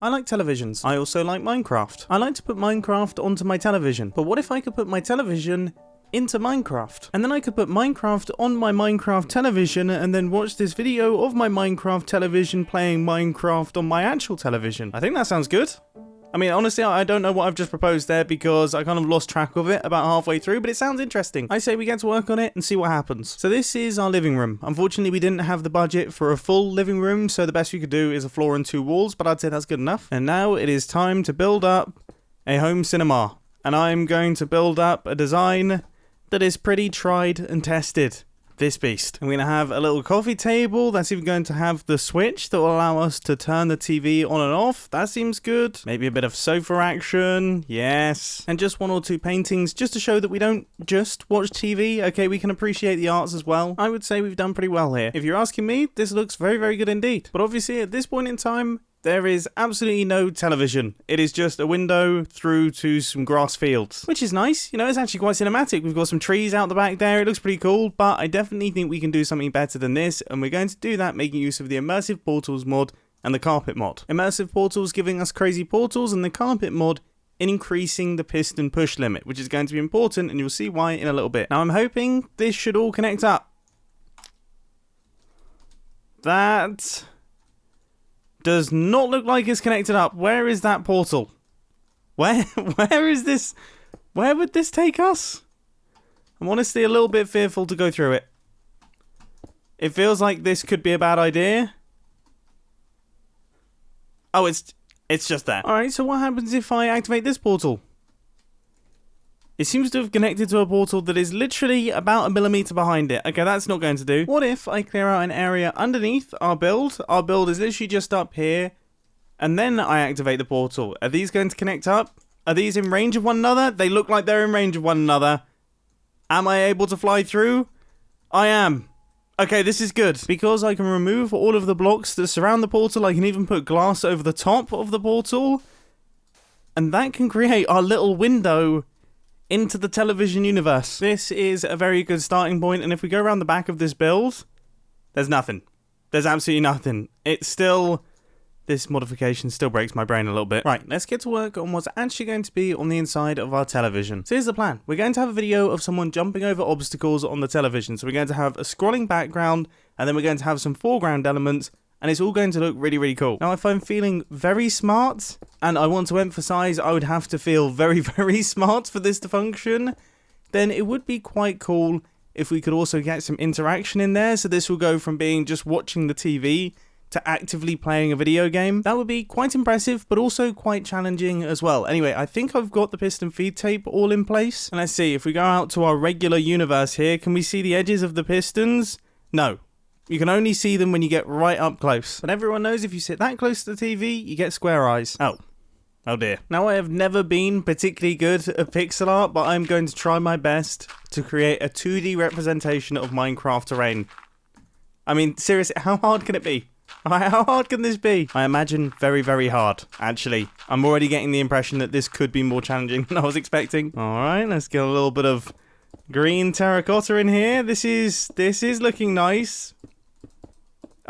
I like televisions. I also like Minecraft. I like to put Minecraft onto my television. But what if I could put my television into Minecraft? And then I could put Minecraft on my Minecraft television and then watch this video of my Minecraft television playing Minecraft on my actual television. I think that sounds good. I mean, honestly, I don't know what I've just proposed there because I kind of lost track of it about halfway through, but it sounds interesting. I say we get to work on it and see what happens. So this is our living room. Unfortunately, we didn't have the budget for a full living room, so the best we could do is a floor and 2 walls, but I'd say that's good enough. And now it is time to build up a home cinema. And I'm going to build up a design that is pretty tried and tested. This beast. I'm going to have a little coffee table. That's even going to have the switch that will allow us to turn the TV on and off. That seems good. Maybe a bit of sofa action. Yes. And just 1 or 2 paintings just to show that we don't just watch TV. Okay, we can appreciate the arts as well. I would say we've done pretty well here. If you're asking me, this looks very, very good indeed. But obviously at this point in time, there is absolutely no television. It is just a window through to some grass fields, which is nice. You know, it's actually quite cinematic. We've got some trees out the back there. It looks pretty cool, but I definitely think we can do something better than this, and we're going to do that making use of the Immersive Portals mod and the Carpet mod. Immersive Portals giving us crazy portals, and the Carpet mod increasing the piston push limit, which is going to be important, and you'll see why in a little bit. Now, I'm hoping this should all connect up. That does not look like it's connected up. Where is that portal? Where is this? Where would this take us? I'm honestly a little bit fearful to go through it. It feels like this could be a bad idea. Oh, it's just there. Alright, so what happens if I activate this portal? It seems to have connected to a portal that is literally about 1mm behind it. Okay, that's not going to do. What if I clear out an area underneath our build? Our build is literally just up here. And then I activate the portal. Are these going to connect up? Are these in range of one another? They look like they're in range of one another. Am I able to fly through? I am. Okay, this is good. Because I can remove all of the blocks that surround the portal, I can even put glass over the top of the portal. And that can create our little window into the television universe. This is a very good starting point, and if we go around the back of this build, there's nothing. There's absolutely nothing. It's still... This modification still breaks my brain a little bit. Right, let's get to work on what's actually going to be on the inside of our television. So here's the plan. We're going to have a video of someone jumping over obstacles on the television. So we're going to have a scrolling background, and then we're going to have some foreground elements, and it's all going to look really, really cool. Now, if I'm feeling very smart, and I want to emphasize I would have to feel very, very smart for this to function, then it would be quite cool if we could also get some interaction in there. So this will go from being just watching the TV to actively playing a video game. That would be quite impressive, but also quite challenging as well. Anyway, I think I've got the piston feed tape all in place. And let's see, if we go out to our regular universe here, can we see the edges of the pistons? No. You can only see them when you get right up close. But everyone knows if you sit that close to the TV, you get square eyes. Oh dear. Now, I have never been particularly good at pixel art, but I'm going to try my best to create a 2D representation of Minecraft terrain. I mean, seriously, how hard can it be? How hard can this be? I imagine very, very hard, actually. I'm already getting the impression that this could be more challenging than I was expecting. Alright, let's get a little bit of green terracotta in here. This is looking nice.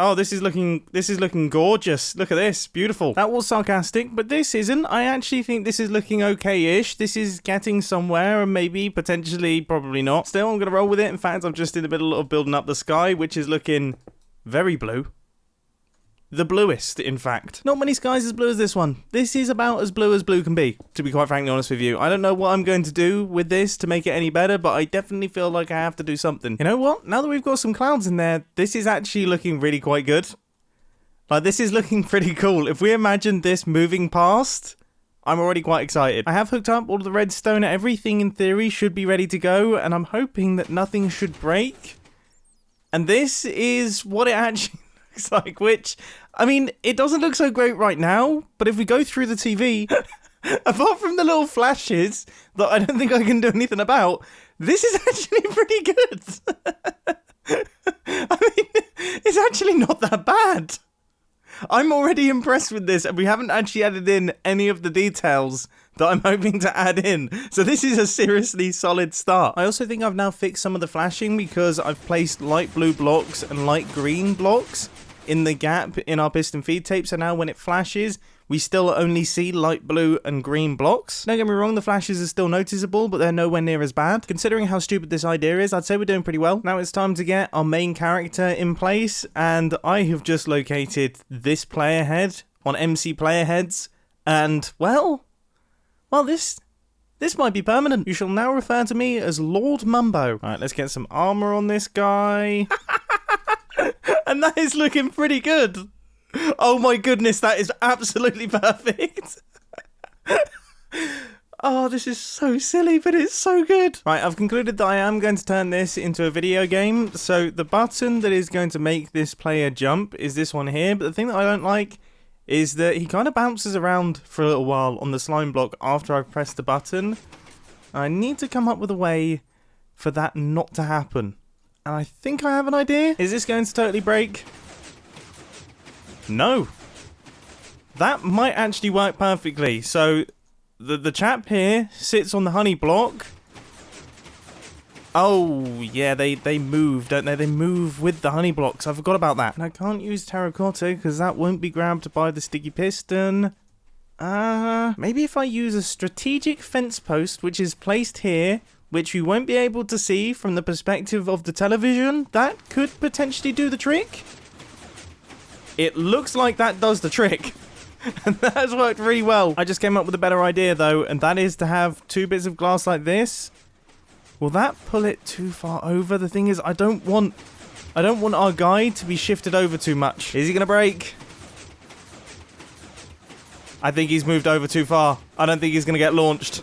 Oh, this is looking gorgeous. Look at this. Beautiful. That was sarcastic, but this isn't. I actually think this is looking okay-ish. This is getting somewhere, and maybe, potentially, probably not. Still, I'm going to roll with it. In fact, I'm just in the middle of building up the sky, which is looking very blue. The bluest, in fact. Not many skies as blue as this one. This is about as blue can be, to be quite frankly honest with you. I don't know what I'm going to do with this to make it any better, but I definitely feel like I have to do something. You know what? Now that we've got some clouds in there, this is actually looking really quite good. Like, this is looking pretty cool. If we imagine this moving past, I'm already quite excited. I have hooked up all of the redstone. Everything, in theory, should be ready to go, and I'm hoping that nothing should break. And this is what it actually like, which, I mean, it doesn't look so great right now, but if we go through the TV, apart from the little flashes that I don't think I can do anything about, this is actually pretty good. I mean, it's actually not that bad. I'm already impressed with this, and we haven't actually added in any of the details that I'm hoping to add in. So this is a seriously solid start. I also think I've now fixed some of the flashing because I've placed light blue blocks and light green blocks in the gap in our piston feed tape. So now when it flashes, we still only see light blue and green blocks. Don't get me wrong, the flashes are still noticeable, but they're nowhere near as bad. Considering how stupid this idea is, I'd say we're doing pretty well. Now it's time to get our main character in place, and I have just located this player head on MC player heads, and well, this might be permanent. You shall now refer to me as Lord Mumbo. Alright, let's get some armor on this guy. And that is looking pretty good. Oh my goodness, that is absolutely perfect. Oh, this is so silly, but it's so good. Right, I've concluded that I am going to turn this into a video game. So the button that is going to make this player jump is this one here. But the thing that I don't like is that he kind of bounces around for a little while on the slime block after I've pressed the button. I need to come up with a way for that not to happen. And I think I have an idea. Is this going to totally break? No. That might actually work perfectly. So the chap here sits on the honey block. Oh, yeah, they move, don't they? They move with the honey blocks. I forgot about that. And I can't use terracotta because that won't be grabbed by the sticky piston. Maybe if I use a strategic fence post, which is placed here, which you won't be able to see from the perspective of the television, that could potentially do the trick. It looks like that does the trick. And that has worked really well. I just came up with a better idea though, and that is to have 2 bits of glass like this. Will that pull it too far over? The thing is, I don't want our guy to be shifted over too much. Is he gonna break? I think he's moved over too far. I don't think he's gonna get launched.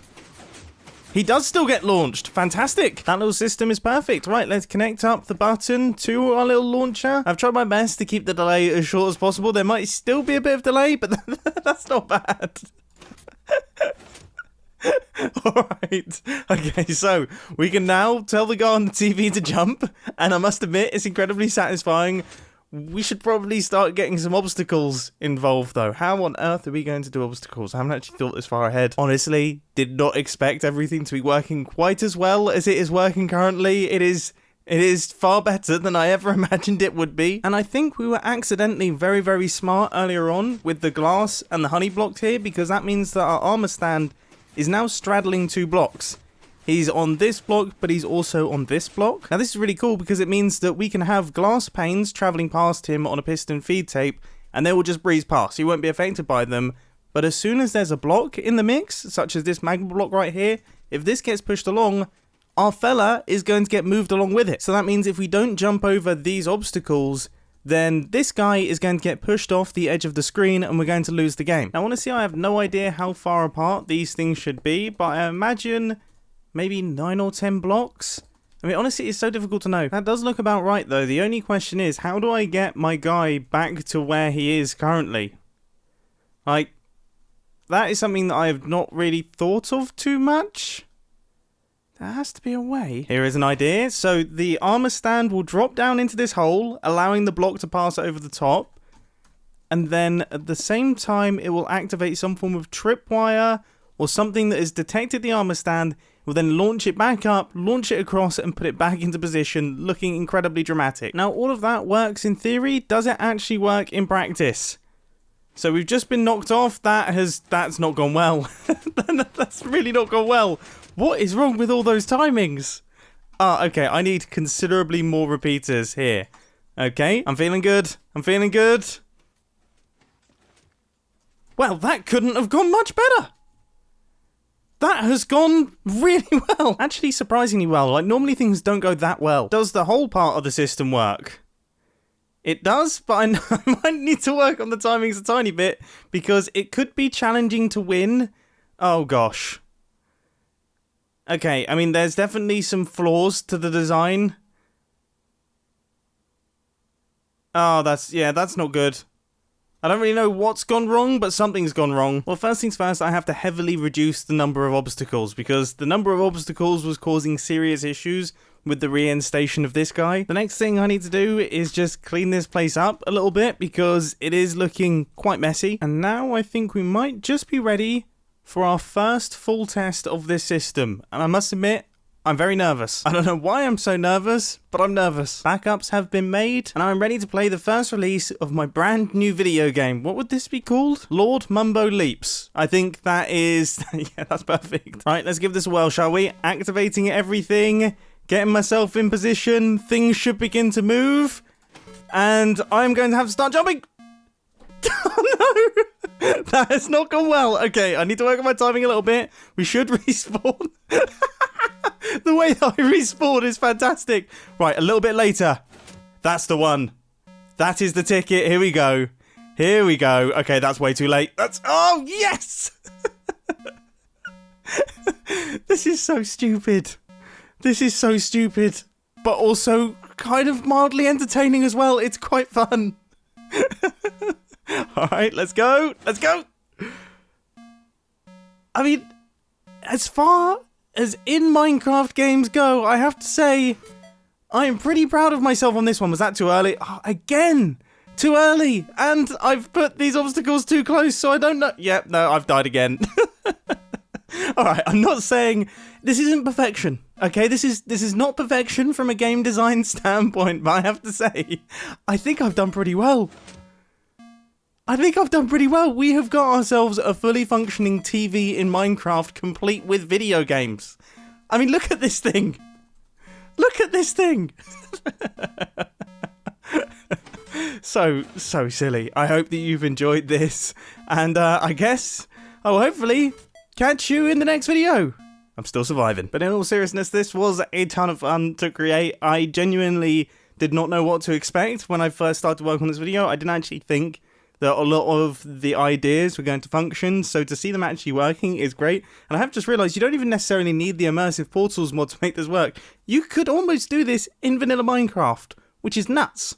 He does still get launched. Fantastic. That little system is perfect. Right, let's connect up the button to our little launcher. I've tried my best to keep the delay as short as possible. There might still be a bit of delay, but that's not bad. Alright. Okay, so we can now tell the guy on the TV to jump, and I must admit, it's incredibly satisfying. We should probably start getting some obstacles involved, though. How on earth are we going to do obstacles? I haven't actually thought this far ahead. Honestly, did not expect everything to be working quite as well as it is working currently. It is far better than I ever imagined it would be. And I think we were accidentally very, very smart earlier on with the glass and the honey blocks here, because that means that our armor stand is now straddling 2 blocks. He's on this block, but he's also on this block. Now this is really cool because it means that we can have glass panes traveling past him on a piston feed tape, and they will just breeze past. He won't be affected by them. But as soon as there's a block in the mix, such as this magma block right here, if this gets pushed along, our fella is going to get moved along with it. So that means if we don't jump over these obstacles, then this guy is going to get pushed off the edge of the screen and we're going to lose the game. Now honestly, I have no idea how far apart these things should be, but I imagine maybe 9 or 10 blocks? I mean, honestly, it's so difficult to know. That does look about right, though. The only question is, how do I get my guy back to where he is currently? Like, that is something that I have not really thought of too much. There has to be a way. Here is an idea. So the armor stand will drop down into this hole, allowing the block to pass over the top. And then at the same time, it will activate some form of tripwire or something that has detected the armor stand. We'll then launch it back up, launch it across, and put it back into position, looking incredibly dramatic. Now, all of that works in theory. Does it actually work in practice? So we've just been knocked off. That's not gone well. That's really not gone well. What is wrong with all those timings? Okay, I need considerably more repeaters here. Okay, I'm feeling good. I'm feeling good. Well, that couldn't have gone much better. That has gone really well. Actually, surprisingly well. Like, normally things don't go that well. Does the whole part of the system work? It does, but I might need to work on the timings a tiny bit because it could be challenging to win. Oh, gosh. Okay, I mean, there's definitely some flaws to the design. Oh, that's not good. I don't really know what's gone wrong, but something's gone wrong. Well, first things first, I have to heavily reduce the number of obstacles because the number of obstacles was causing serious issues with the reinstation of this guy. The next thing I need to do is just clean this place up a little bit because it is looking quite messy. And now I think we might just be ready for our first full test of this system. And I must admit, I'm very nervous. I don't know why I'm so nervous, but I'm nervous. Backups have been made, and I'm ready to play the first release of my brand new video game. What would this be called? Lord Mumbo Leaps. I think that is... yeah, that's perfect. Right, let's give this a whirl, shall we? Activating everything, getting myself in position. Things should begin to move, and I'm going to have to start jumping. Oh no! That has not gone well. Okay, I need to work on my timing a little bit. We should respawn. The way that I respawn is fantastic. Right, a little bit later. That's the one. That is the ticket. Here we go. Here we go. Okay, that's way too late. That's... Oh, yes! This is so stupid. This is so stupid. But also kind of mildly entertaining as well. It's quite fun. Alright, let's go. Let's go. I mean, as far as in Minecraft games go, I have to say, I am pretty proud of myself on this one. Was that too early? Oh, again, too early. And I've put these obstacles too close, so I don't know. Yep, no, I've died again. Alright, I'm not saying this isn't perfection. Okay, this is not perfection from a game design standpoint, but I have to say, I think I've done pretty well. We have got ourselves a fully functioning TV in Minecraft complete with video games. I mean, look at this thing. Look at this thing. So silly. I hope that you've enjoyed this. And I guess I'll hopefully catch you in the next video. I'm still surviving. But in all seriousness, this was a ton of fun to create. I genuinely did not know what to expect when I first started to work on this video. I didn't actually think that a lot of the ideas were going to function, so to see them actually working is great. And I have just realised you don't even necessarily need the Immersive Portals mod to make this work. You could almost do this in vanilla Minecraft, which is nuts.